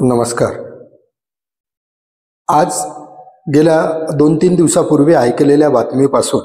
नमस्कार. आज गेल्या 2-3 दिवसापूर्वी ऐकलेल्या बातमीपासून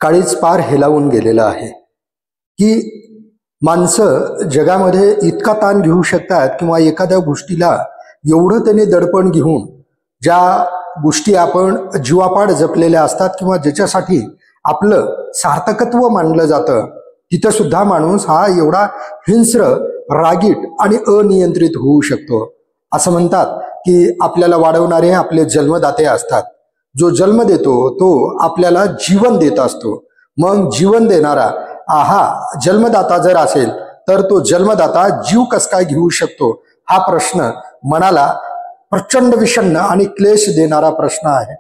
काळीज पार हेलावून गेलेलं आहे की माणसं जगामध्ये इतका ताण घेऊ शकतात किंवा एखाद्या गोष्टीला एवढं त्यांनी दडपण घेऊन ज्या गोष्टी आपण जीवापाड जपलेल्या असतात किंवा ज्याच्यासाठी आपलं सार्थकत्व मानलं जातं तिथं सुद्धा माणूस हा एवढा हिंस्र, रागीट आणि अनियंत्रित होऊ शकतो. असं म्हणतात की आपल्याला वाढवणारे आपले जन्मदाते असतात. जो जन्म देतो तो आपल्याला जीवन देत असतो. मग जीवन देणारा हा जन्मदाता जर असेल तर तो जन्मदाता जीव कस काय घेऊ शकतो हा प्रश्न मनाला प्रचंड विषण्ण आणि क्लेश देणारा प्रश्न आहे.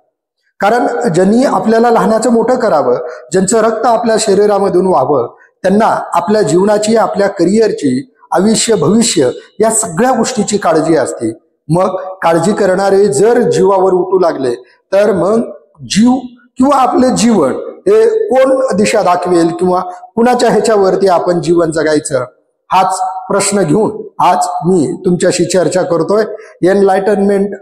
कारण ज्यांनी आपल्याला लहानाचं मोठं करावं, ज्यांचं रक्त आपल्या शरीरामधून व्हावं, त्यांना आपल्या जीवनाची, आपल्या करिअरची, आयुष्य, भविष्य या सगळ्या गोष्टीची काळजी असते. मग काळजी करणारे जर जीवावर उठू लागले तर मग जीव किंवा आपले जीवन हे कोण दिशा दाखवेल किंवा कुणाच्या ह्याच्यावरती आपण जीवन जगायचं हाच प्रश्न घेऊन आज मी तुमच्याशी चर्चा करतोय. एनलायटनमेंट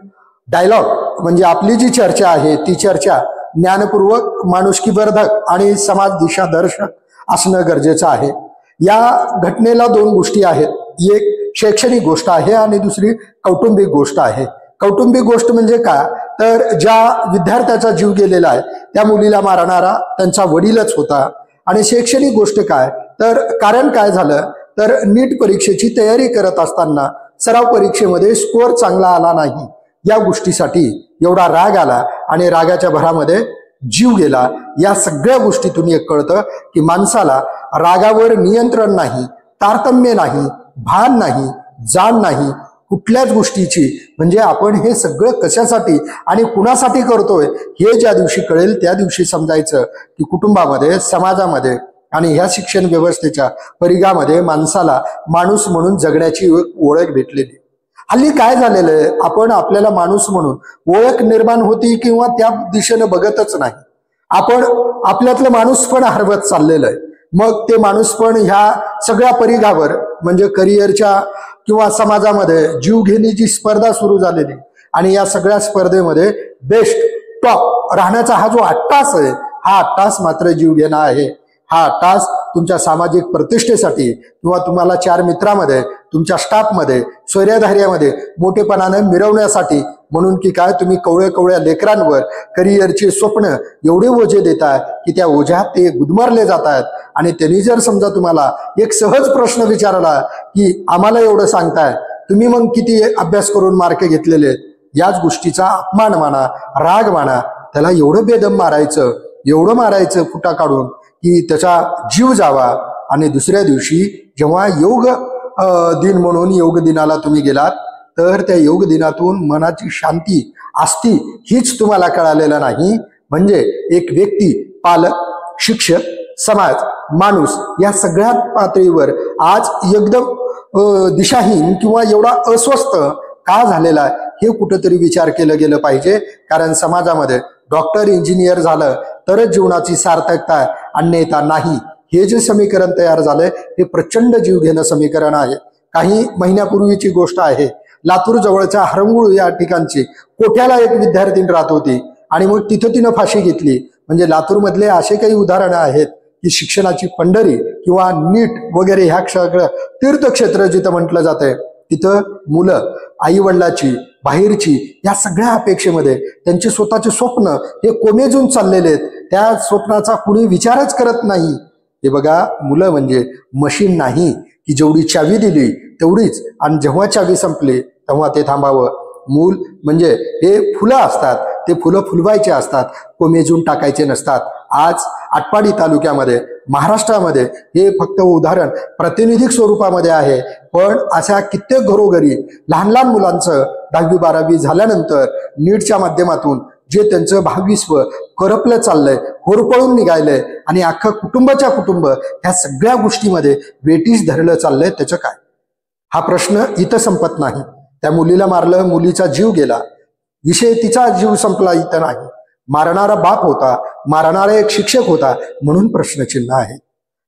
डायलॉग म्हणजे आपली जी चर्चा आहे ती चर्चा ज्ञानपूर्वक, माणुसकीवर्धक आणि समाज दिशादर्शक असणं गरजेचं आहे. या घटनेला 2 गोष्टी आहेत. एक शैक्षणिक गोष्ट आहे आणि दुसरी कौटुंबिक गोष्ट आहे. कौटुंबिक गोष्ट म्हणजे काय, तर ज्या विद्यार्थ्याचा जीव गेलेला आहे त्या मुलीला मारणारा त्यांचा वडीलच होता. आणि शैक्षणिक गोष्ट काय, तर कारण काय झालं तर नीट परीक्षेची तयारी करत असताना सराव परीक्षेमध्ये स्कोअर चांगला आला नाही. या गोष्टीसाठी एवढा राग आला आणि रागाच्या भरामध्ये जीव गेला. या सगळ्या गोष्टीतून एक कळतं की माणसाला रागावर नियंत्रण नाही, तारतम्य नाही, भान नाही, जाण नाही कुठल्याच गोष्टीची. म्हणजे आपण हे सगळं कशासाठी आणि कुणासाठी करतोय हे ज्या दिवशी कळेल त्या दिवशी समजायचं की कुटुंबामध्ये, समाजामध्ये आणि ह्या शिक्षण व्यवस्थेच्या परिघामध्ये माणसाला माणूस म्हणून जगण्याची ओळख भेटलेली. हल्ली काय झालेलं आहे, आपण आपल्याला माणूस म्हणून ओळख निर्माण होती किंवा त्या दिशेनं बघतच नाही. आपण आपल्यातलं माणूसपण हरवत चाललेलं आहे. मग ते माणूसपण ह्या सगळ्या परिघावर म्हणजे करिअरच्या किंवा समाजामध्ये जीवघेणीची स्पर्धा सुरू झालेली आणि या सगळ्या स्पर्धेमध्ये बेस्ट टॉप राहण्याचा हा जो अट्टास आहे हा अट्टास मात्र जीवघेणा आहे. हा अट्टास तुमच्या सामाजिक प्रतिष्ठेसाठी किंवा तुम्हाला 4 मित्रामध्ये, तुमच्या स्टाफमध्ये, स्वैर्यधार्यामध्ये मोठेपणाने मिरवण्यासाठी म्हणून की काय तुम्ही कवळ्या लेकरांवर करिअरचे स्वप्न एवढे ओझे देताय की त्या ओझ्यात ते गुदमरले जात आहेत. आणि त्यांनी जर समजा तुम्हाला एक सहज प्रश्न विचारला की आम्हाला एवढं सांगताय, तुम्ही मग किती अभ्यास करून मार्क घेतलेले आहेत, याच गोष्टीचा अपमान माना, राग माना. त्याला एवढं बेदम मारायचं, एवढं मारायचं फुटा काढून की त्याचा जीव जावा. आणि दुसऱ्या दिवशी जेव्हा योग दिन म्हणून योग दिनाला तुम्ही गेलात तर त्या योग दिनातून मनाची शांती असती हीच तुम्हाला कळालेलं नाही. म्हणजे एक व्यक्ती, पालक, शिक्षक, समाज, माणूस या सगळ्या पातळीवर आज एकदम दिशाहीन किंवा एवढा अस्वस्थ का झालेला हे कुठंतरी विचार केलं गेलं पाहिजे. कारण समाजामध्ये डॉक्टर, इंजिनियर झालं तरच जीवनाची सार्थकता अन्यथा नाही हे जे समीकरण तयार झालंय हे प्रचंड जीव घेणं समीकरण आहे. काही महिन्यापूर्वीची गोष्ट आहे. लातूर जवळच्या हरंगुळ या ठिकाणची कोठ्याला एक विद्यार्थिनी राहत होती आणि मग तिथं तिनं फाशी घेतली. म्हणजे लातूर मधले असे काही उदाहरणं आहेत की शिक्षणाची पंढरी किंवा नीट वगैरे ह्या सगळं तीर्थक्षेत्र जिथं म्हटलं जातंय तिथं मुलं आई वडिलाची, बाहेरची या सगळ्या अपेक्षेमध्ये त्यांचे स्वतःचे स्वप्न हे कोमेजून चाललेले आहेत. त्या स्वप्नाचा कुणी विचारच करत नाही. हे बघा, मुलं म्हणजे मशीन नाही की जेवढी चावी दिली तेवढीच आणि जेव्हा चावी संपली तेव्हा ते थांबावं. मूल म्हणजे हे फुलं असतात, ते फुलं फुलवायचे असतात, कोमेजून टाकायचे नसतात. आज आटपाडी तालुक्यामध्ये, महाराष्ट्रामध्ये हे फक्त उदाहरण प्रातिनिधिक स्वरूपामध्ये आहे. पण अशा कित्येक घरोघरी लहान लहान मुलांचं 10वी 12वी झाल्यानंतर नीटच्या माध्यमातून जे त्यांचं भाविस्व करपलं चाललंय, होरपळून निघायलंय आणि अख्खं कुटुंबाच्या कुटुंब ह्या सगळ्या गोष्टीमध्ये वेटीस धरलं चाललंय. त्याचं काय, हा प्रश्न इथं संपत नाही. त्या मुलीला मारलं, मुलीचा जीव गेला, विषय तिचा जीव संपला इथं नाही. मारणारा बाप होता, मारणारा एक शिक्षक होता म्हणून प्रश्नचिन्ह आहे.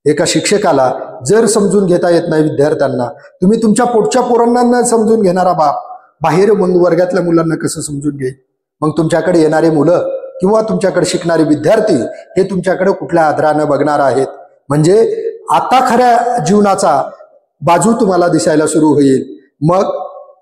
एका शिक्षकाला जर समजून घेता येत नाही विद्यार्थ्यांना, तुम्ही तुमच्या पोटच्या पोरांना समजून घेणारा बाप बाहेर वर्गातल्या मुलांना कसं समजून घेईल? मग तुमच्याकडे येणारे मुलं किंवा तुमच्याकडे शिकणारे विद्यार्थी हे तुमच्याकडे कुठल्या आदरानं बघणार आहेत? म्हणजे आता खऱ्या जीवनाचा बाजू तुम्हाला दिसायला सुरू होईल. मग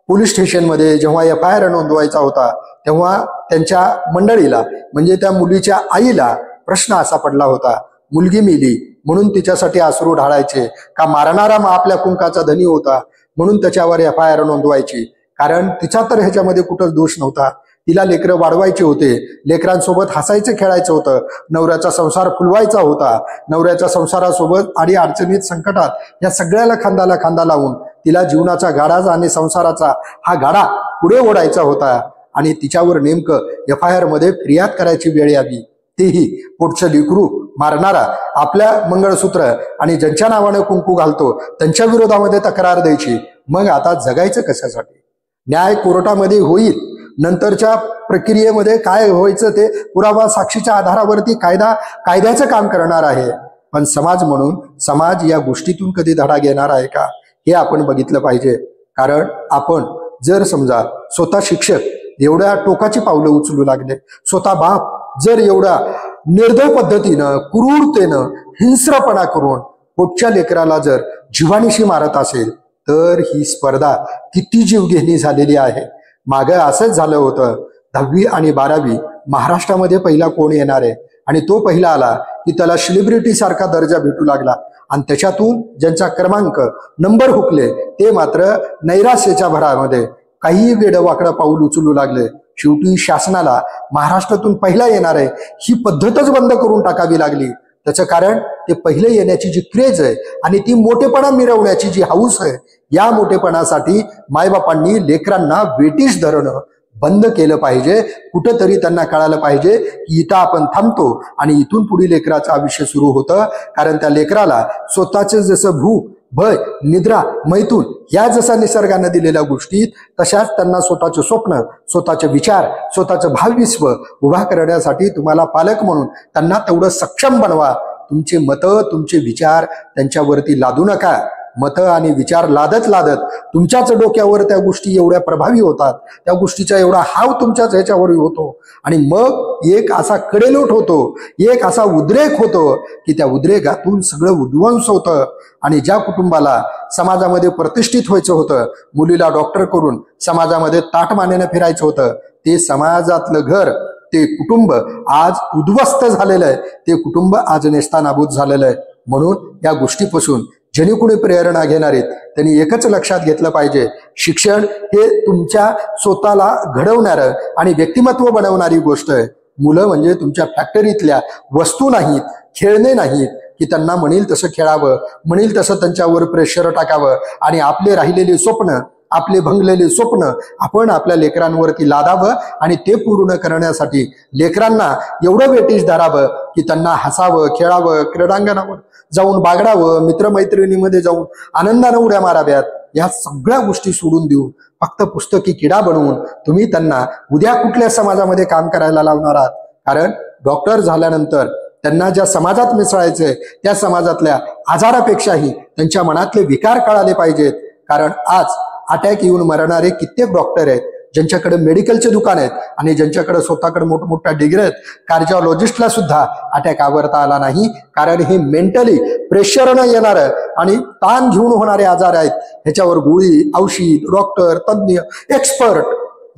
पोलीस स्टेशनमध्ये जेव्हा FIR नोंदवायचा होता तेव्हा त्यांच्या मंडळीला म्हणजे त्या मुलीच्या आईला प्रश्न असा पडला होता, मुलगी मेली म्हणून तिच्यासाठी अश्रू ढाळायचे का मारणारा आपल्या कुंकाचा धनी होता म्हणून त्याच्यावर FIR नोंदवायची? कारण तिचा तर ह्याच्यामध्ये कुठंच दोष नव्हता. तिला लेकरं वाढवायचे होते, लेकरांसोबत हसायचं खेळायचं होतं, नवऱ्याचा संसार फुलवायचा होता, नवऱ्याच्या संसारासोबत आणि अडचणीत संकटात या सगळ्याला खांद्याला खांदा लावून तिला जीवनाचा गाडा आणि संसाराचा हा गाडा पुढे ओढायचा होता. आणि तिच्यावर नेमकं FIR मध्ये फिर्याद करायची वेळ आली. तेही पोटचं लेकरू मारणारा आपल्या मंगळसूत्र आणि ज्यांच्या नावाने कुंकू घालतो त्यांच्या विरोधामध्ये तक्रार द्यायची. मग आता जगायचं कशासाठी? न्याय कोर्टामध्ये होईल, नंतरच्या प्रक्रियेमध्ये काय व्हायचं ते पुरावा साक्षीच्या आधारावरती कायद्याचं काम करणार आहे. पण समाज म्हणून समाज या गोष्टीतून कधी धडा घेणार आहे का हे आपण बघितलं पाहिजे. कारण आपण जर समजा स्वतः शिक्षक एवढ्या टोकाची पावलं उचलू लागले, स्वतः बाप जर एवढ्या निर्दय पद्धतीनं क्रूरतेनं हिंस्रपणा करून पोटच्या लेकराला जर जीवानिशी मारत असेल तर ही स्पर्धा किती जीवघेणी झालेली आहे. मागं असंच झालं होतं, 10वी आणि 12वी महाराष्ट्रामध्ये पहिला कोण येणार आहे आणि तो पहिला आला की त्याला सेलिब्रिटी सारखा दर्जा भेटू लागला. आणि त्याच्यातून ज्यांचा क्रमांक नंबर हुकले ते मात्र नैराश्याच्या भरामध्ये काही वेडवाकडं पाऊल उचलू लागले. शेवटी शासनाला महाराष्ट्रातून पहिला येणार आहे ही पद्धतच बंद करून टाकावी लागली. त्याचं कारण ते पहिले येण्याची जी क्रेज आहे आणि ती मोठेपणा मिरवण्याची जी हौस आहे, या मोठेपणासाठी मायबापांनी लेकरांना वेटीस धरणं बंद केलं पाहिजे. कुठंतरी त्यांना कळालं पाहिजे की इथं आपण थांबतो आणि इथून पुढे लेकराचं आयुष्य सुरू होतं. कारण त्या लेकराला स्वतःचं जसं भूक, भय, निद्रा, मैथून या जसा निसर्गानं दिलेल्या गोष्टी तशाच त्यांना स्वतःचे स्वप्न, स्वतःचे विचार, स्वतःचं भावविश्व उभा करण्यासाठी तुम्हाला पालक म्हणून त्यांना तेवढं सक्षम बनवा. तुमचे मतं, तुमचे विचार त्यांच्यावरती लादू नका. मतं आणि विचार लादत लादत तुमच्याच डोक्यावर त्या गोष्टी एवढ्या प्रभावी होतात, त्या गोष्टीचा एवढा हाव तुमच्याच ह्याच्यावर होतो आणि मग एक असा कडेलोट होतो, एक असा उद्रेक होतो की त्या उद्रेकातून सगळं उद्ध्वंस होतं. आणि ज्या कुटुंबाला समाजामध्ये प्रतिष्ठित व्हायचं होतं, मुलीला डॉक्टर करून समाजामध्ये ताटमानेनं फिरायचं होतं, ते समाजातलं घर, ते कुटुंब आज उद्ध्वस्त झालेलं आहे. ते कुटुंब आज नेस्तानाबूत झालेलं आहे. म्हणून या गोष्टीपासून ज्यांनी कोणी प्रेरणा घेणार आहेत त्यांनी एकच लक्षात घेतलं पाहिजे, शिक्षण हे तुमच्या स्वतःला घडवणारं आणि व्यक्तिमत्व बनवणारी गोष्ट आहे. मुलं म्हणजे तुमच्या फॅक्टरीतल्या वस्तू नाहीत, खेळणे नाहीत की त्यांना म्हणेल तसं खेळावं, म्हणेल तसं त्यांच्यावर प्रेशर टाकावं आणि आपले राहिलेले स्वप्न, आपले भंगलेले स्वप्न आपण आपल्या लेकरांवरती लादावं आणि ते पूर्ण करण्यासाठी लेकरांना एवढं वेटीस धरावं की त्यांना हसावं, खेळावं, क्रीडांगणावर जाऊन बागडावं, मित्रमैत्रिणीमध्ये जाऊन आनंदानं उड्या माराव्यात. या सगळ्या गोष्टी सोडून देऊन फक्त पुस्तकी किडा बनवून तुम्ही त्यांना उद्या कुठल्या समाजामध्ये काम करायला लावणार आहात? कारण डॉक्टर झाल्यानंतर त्यांना ज्या समाजात मिसळायचंय त्या समाजातल्या आजारापेक्षाही त्यांच्या मनातले विकार कळाले पाहिजेत. कारण आज अटॅक येऊन मरणारे कित्येक डॉक्टर आहेत ज्यांच्याकडे मेडिकलचे दुकान आहेत आणि ज्यांच्याकडे स्वतःकडे मोठमोठ्या डिग्री आहेत. कार्डिओलॉजिस्टला सुद्धा अटॅक आवरता आला नाही. कारण हे मेंटली प्रेशरनं येणारं आणि ताण घेऊन होणारे आजार आहेत. ह्याच्यावर गोळी, औषध, डॉक्टर, तज्ज्ञ, एक्सपर्ट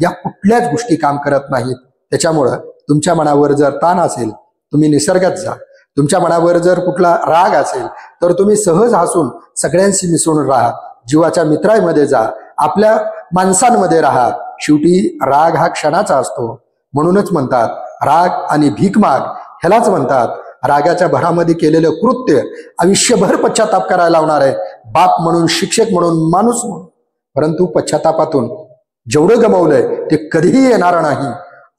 या कुठल्याच गोष्टी काम करत नाहीत. त्याच्यामुळं तुमच्या मनावर जर ताण असेल तुम्ही निसर्गात जा. तुमच्या मनावर जर कुठला राग असेल तर तुम्ही सहज हसून सगळ्यांशी मिसळून राहा. जीवाच्या मित्रांमध्ये जा, आपल्या माणसांमध्ये राहा. शेवटी राग हा क्षणाचा असतो. म्हणूनच म्हणतात राग आणि भीक माग, ह्यालाच म्हणतात रागाच्या भरामध्ये केलेलं कृत्य आयुष्यभर पश्चाताप करायला लावणार आहे. बाप म्हणून, शिक्षक म्हणून, माणूस म्हणून. परंतु पश्चातापातून जेवढं गमावलंय ते कधीही येणार नाही.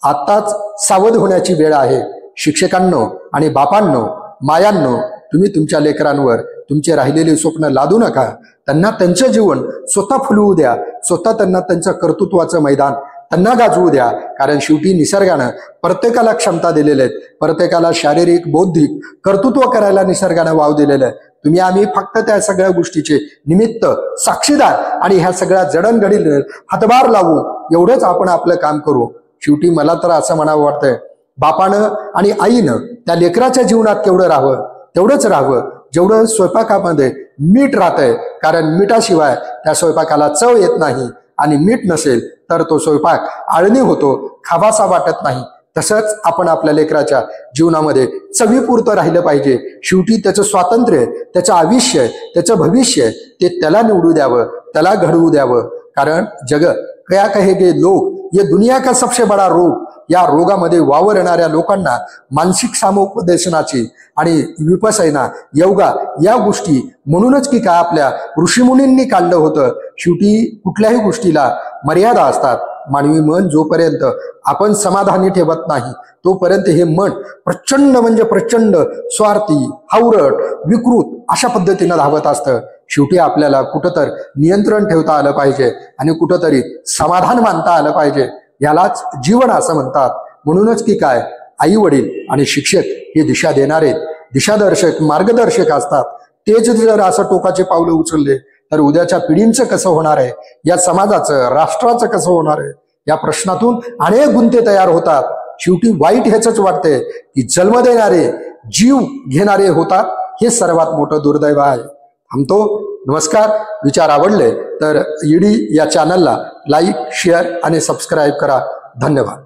आताच सावध होण्याची वेळ आहे. शिक्षकांनो आणि बापांनो, मायांनो, तुम्ही तुमच्या लेकरांवर तुमचे राहिलेले स्वप्न लादू नका. त्यांना त्यांचं जीवन स्वतः फुलवू द्या. स्वतः त्यांना त्यांचं कर्तृत्वाचं मैदान त्यांना गाजवू द्या. कारण शेवटी निसर्गानं प्रत्येकाला क्षमता दिलेल्या आहेत. प्रत्येकाला शारीरिक, बौद्धिक कर्तृत्व करायला निसर्गानं वाव दिलेलं आहे. तुम्ही आम्ही फक्त त्या सगळ्या गोष्टीचे निमित्त साक्षीदार आणि ह्या सगळ्या जडणघडील हातभार लावू एवढंच आपण आपलं काम करू. शेवटी मला तर असं म्हणावं वाटतंय, बापानं आणि आईनं त्या लेकराच्या जीवनात केवढं राहावं तेवढंच राहावं जेवढं स्वयंपाकामध्ये मीठ राहतंय. कारण मिठाशिवाय त्या स्वयंपाकाला चव येत नाही आणि मीठ नसेल तर तो स्वयंपाक आळणी होतो, खावासा वाटत नाही. तसंच आपण आपल्या लेकराच्या जीवनामध्ये चवीपुरतं राहिलं पाहिजे. शेवटी त्याचं स्वातंत्र्य, त्याचं आयुष्य, त्याचं भविष्य ते त्याला निवडू द्यावं, त्याला घडवू द्यावं. कारण जग क्या कहेगे लोग, ये दुनिया का सबसे बडा रोग. या रोगामध्ये वावर येणाऱ्या लोकांना मानसिक सामुपदेशनाची आणि विपसना, योगा या गोष्टी म्हणूनच की काय आपल्या ऋषीमुनींनी काढलं होतं. शेवटी कुठल्याही गोष्टीला मर्यादा असतात. मानवी मन जोपर्यंत आपण समाधानी ठेवत नाही तोपर्यंत हे मन प्रचंड म्हणजे प्रचंड स्वार्थी, हावरट, विकृत अशा पद्धतीनं धावत असतं. शेवटी आपल्याला कुठंतर नियंत्रण ठेवता आलं पाहिजे आणि कुठंतरी समाधान मानता आलं पाहिजे. यालाच जीवन असं म्हणतात. म्हणूनच की काय आई वडील आणि शिक्षक हे दिशा देणारे, दिशादर्शक, मार्गदर्शक असतात. तेच जर असं टोकाचे पावलं उचलले तर उद्याच्या पिढींचं कसं होणार आहे, या समाजाचं, राष्ट्राचं कसं होणार आहे, या प्रश्नातून अनेक गुंते तयार होतात. शेवटी वाईट ह्याच वाटतंय की जन्म देणारे, जीव घेणारे होतात. हे सर्वात मोठं दुर्दैव आहे. थांबतो. नमस्कार. विचार आवडले तर ईडी या चॅनलला लाईक, शेअर आणि सबस्क्राईब करा. धन्यवाद.